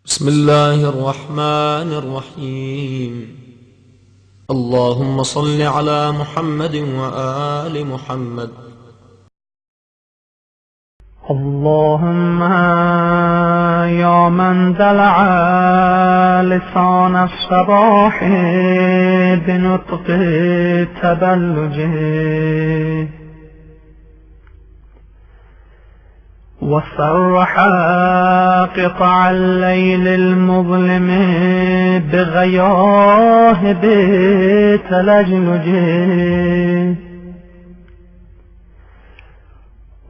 بسم الله الرحمن الرحيم. اللهم صل على محمد وآل محمد. اللهم يا من دلع لسان الصباح بنطق تبلجه وصرح قطع الليل المظلم بغياهب تلجلجه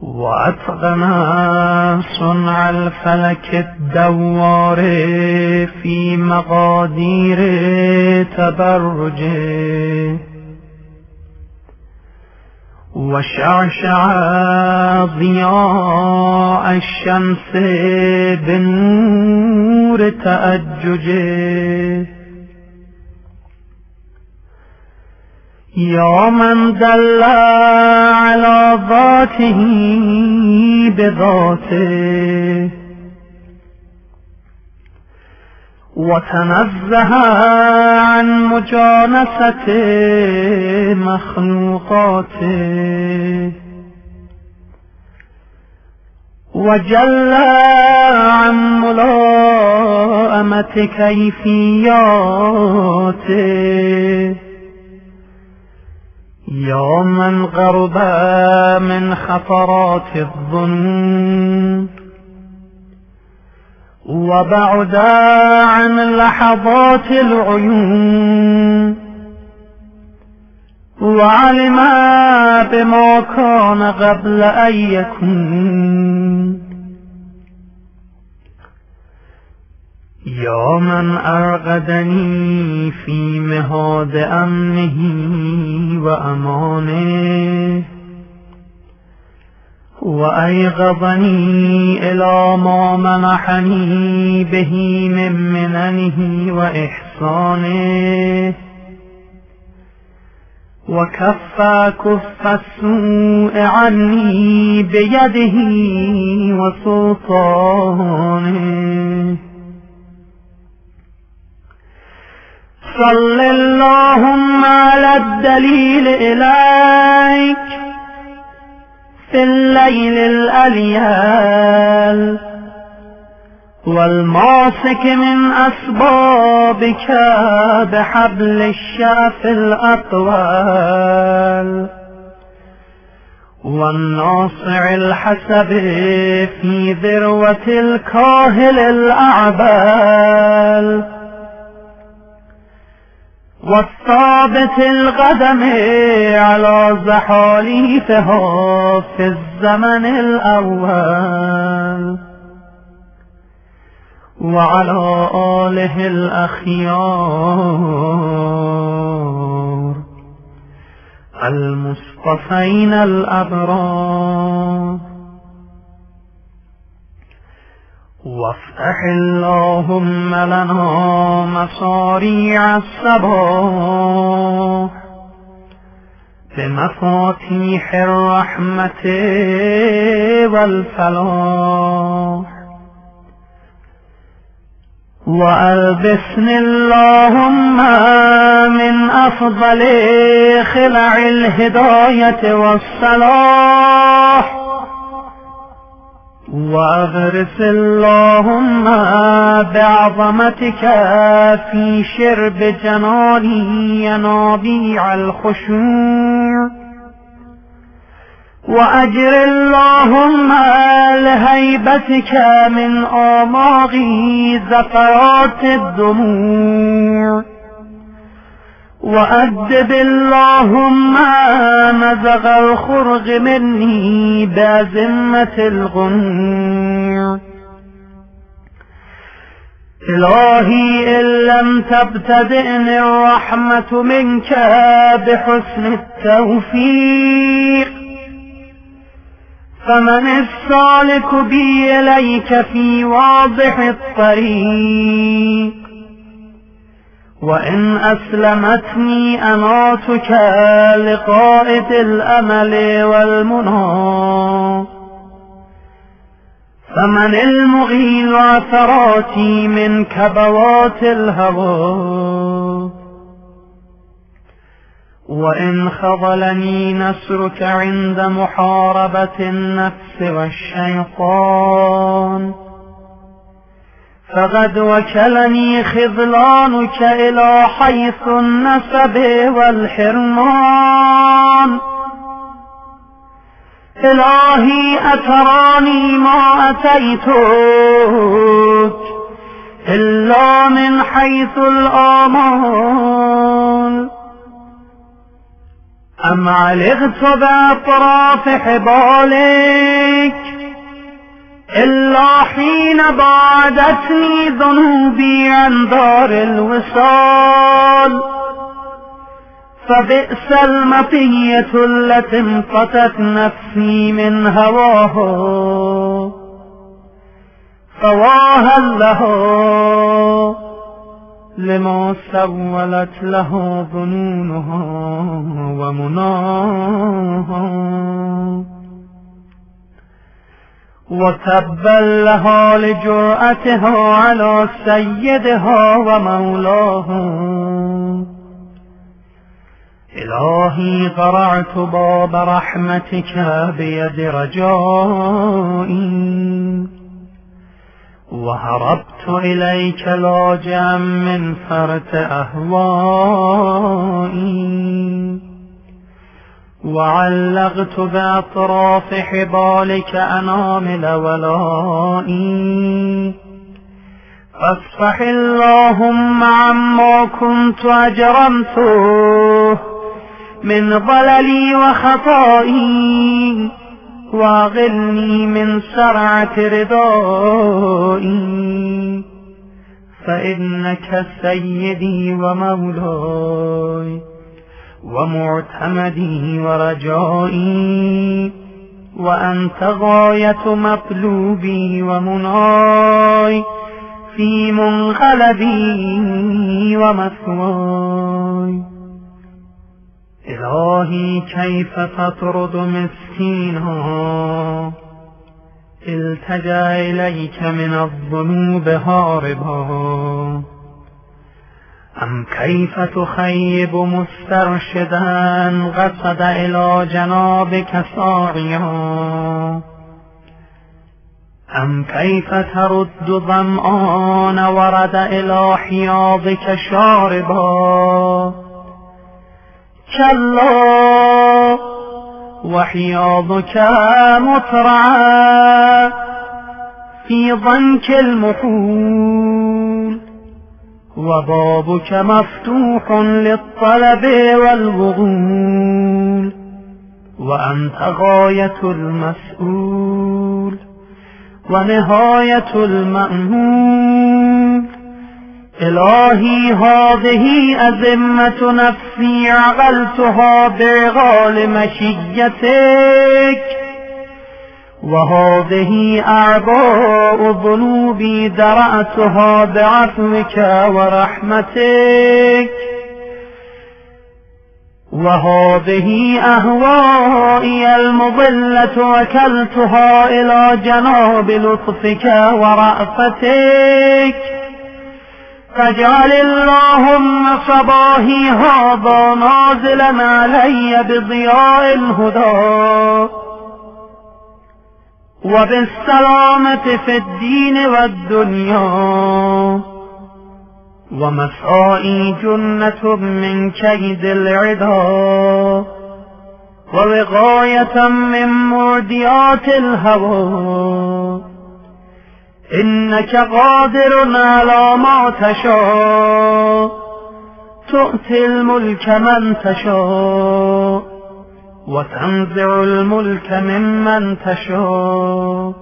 وأتقن صنع الفلك الدوار في مقادير تبرجه وشعشع ضياء الشمس بالنور تأججه يا من دل على ذاته بذاته وتنزه عن مجانسة مخلوقاته وجل عن ملائمة كيفياته يا من غرب من خطرات الظنون وبعد عن لحظات العيون وعلم بما كان قبل أن يكون يا من أرغدني في مهاد أمنه وأمانه وأيقظني إلى ما منحني به من مننه وإحسانه وكف السوء عني بيده وسلطانه صل اللهم على الدليل إليك في الليل الأليال والماسك من أسبابك بحبل الشرف الأطوال والناصع الحسب في ذروة الكاهل الأعبال والثابت القدم على زحاليفها في الزمن الأول وعلى آله الأخيار المصطفين الأبرار وافتح اللهم لنا مصاريع الصباح بمفاتيح الرحمة والفلاح وألبسني اللهم من أفضل خلع الهداية والصلاح وأغرس اللهم بعظمتك في شرب جناني ينابيع الخشوع وأجر اللهم لهيبتك من آماغي زفرات الدموع وأدب اللهم مزغ الخرق مني بأزمة الغنوع إلهي إن لم تبتدئني الرحمة منك بحسن التوفيق فمن السالك بي إليك في واضح الطريق وإن أسلمتني أناتك لقائد الأمل والمنى فمن المغيل عثراتي من كبوات الهوى وإن خذلني نسرك عند محاربة النفس والشيطان فقد وكلني خذلانك إلى حيث النسب والحرمان إلهي أتراني ما أتيتك إلا من حيث الآمال أم علقت بأطراف حبالك إلا حين بعدتني ذنوبي عن دار الوصال فبئس المطية التي انقطت نفسي من هواه فواها له لما سولت له ظنونها ومناها وتبا لها لجرأتها على سيدها ومولاها إلهي قرعت باب رحمتك بيد رجائي وهربت إليك لاجئا من فرط أهوائي وعلقت بأطراف حبالك أنامل ولائي فاصفح اللهم عما كنت أجرمته من ضللي وخطائي واغلني من سرعة رضائي فإنك سيدي ومولاي ومعتمدي ورجائي وأنت غاية مطلوبي ومناي في منقلبي ومثواي إلهي كيف تطرد مسكينا التجأ إليك من الذنوب هاربا أم كيف تخيب مسترشدا قصد إلى جنابك ساعيا أم كيف ترد ظمآن ورد إلى حياضك شاربا كلا وحياضك مترعى في ضنك المحول وبابك مفتوح للطلب والوغول وأنت غاية المسؤول ونهاية المأمول إلهي هذه أزمة نفسي عقلتها برغال مشيتك وهذه أعباء ذنوبي درأتها بعفوك ورحمتك وهذه أهوائي المضلة وكلتها إلى جناب لطفك ورأفتك فاجعل اللهم صباحي هذا نازلا علي بضياء الهدى وبالسلامة في الدين والدنيا ومسائي جنة من كيد العدا ووقاية من معديات الهوى إنك قادر على ما تشاء تؤتي الملك من تشاء وتنزع الملك ممن تشاء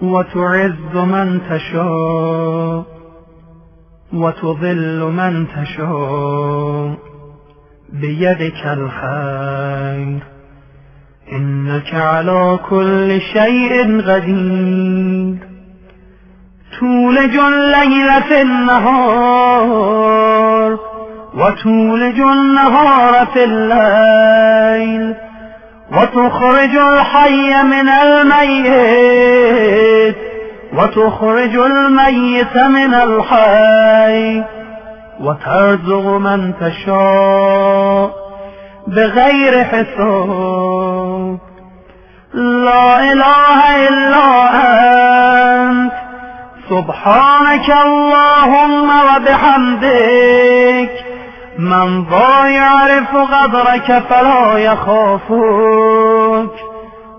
وتعز من تشاء وتضل من تشاء بيدك الخير إنك على كل شيء قدير تولج الليل في النهار وتولج النهار في الليل وتخرج الحي من الميت وتخرج الميت من الحي وترزق من تشاء بغير حساب. لا إله إلا أنت سبحانك اللهم وبحمدك. من ذا يعرف قدرك فلا يخافك،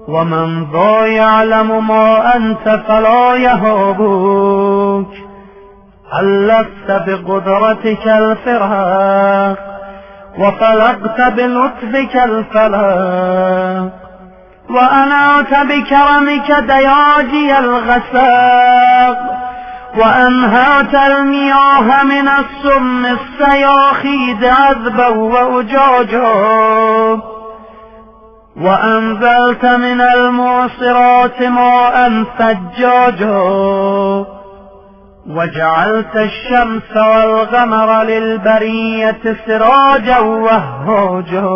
ومن ذا يعلم ما أنت فلا يهابك. ألفت بقدرتك الفراق وفلقت بلطفك الفلاق، وأنعت بكرمك دياجي الغساق، وأنهرت المياه من السم السياخيد عذبا وأجاجا، وأنزلت من المعصرات ماء ثجاجا، وجعلت الشمس والقمر للبرية سراجا وهاجا،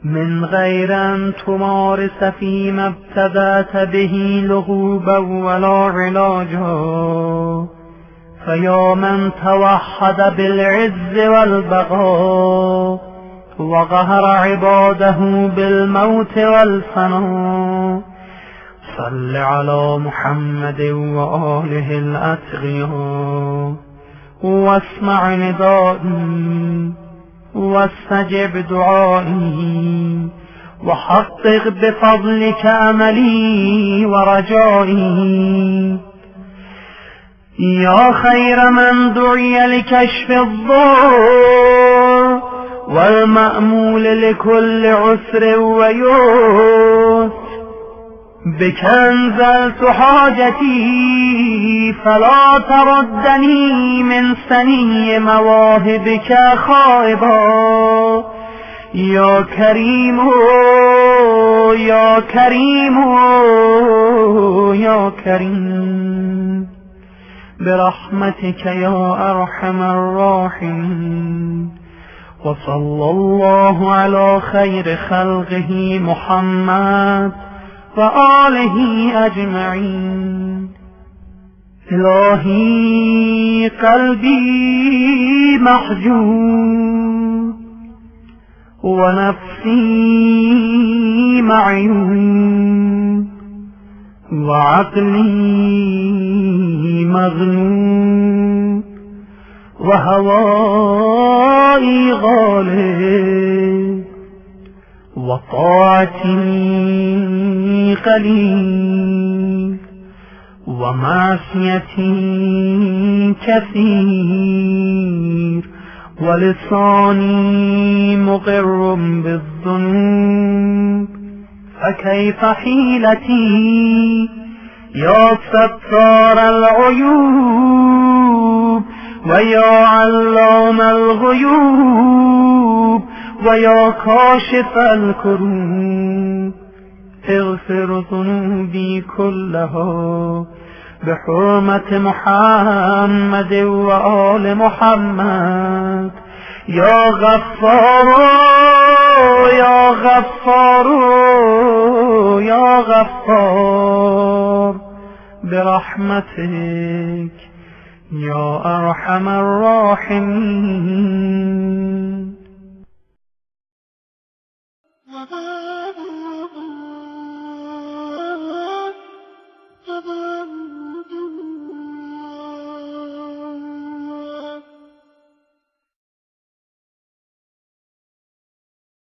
من غير أن تمارس فيما ابتدأت به لغوبا ولا علاجا. فيا من توحد بالعز والبقاء وقهر عباده بالموت والفناء، صل على محمد وآله الأتقياء، واسمع ندائي واستجب دعائي، وحقق بفضلك أملي ورجائي. يا خير من دعي لكشف الضر والمأمول لكل عسر ويسر، بك أنزلت حاجتي فلا تردني من سني مواهبك خائبا. يا كريم يا كريم يا كريم، برحمتك يا أرحم الراحمين. وصلى الله على خير خلقه محمد وآله أجمعين. إلهي قلبي محجوب ونفسي معيوب وعقلي مغلوب وهوائي غالب وطاعتي قليل ومعصيتي كثير ولساني مقر بالذنوب. فكيف حيلتي يا ستار العيوب ويا علام الغيوب ويا كاشف الكروب. اغفر ذنوبي كلها بحرمة محمد وآل محمد. يا غفار يا غفار يا غفار، برحمتك يا أرحم الراحمين.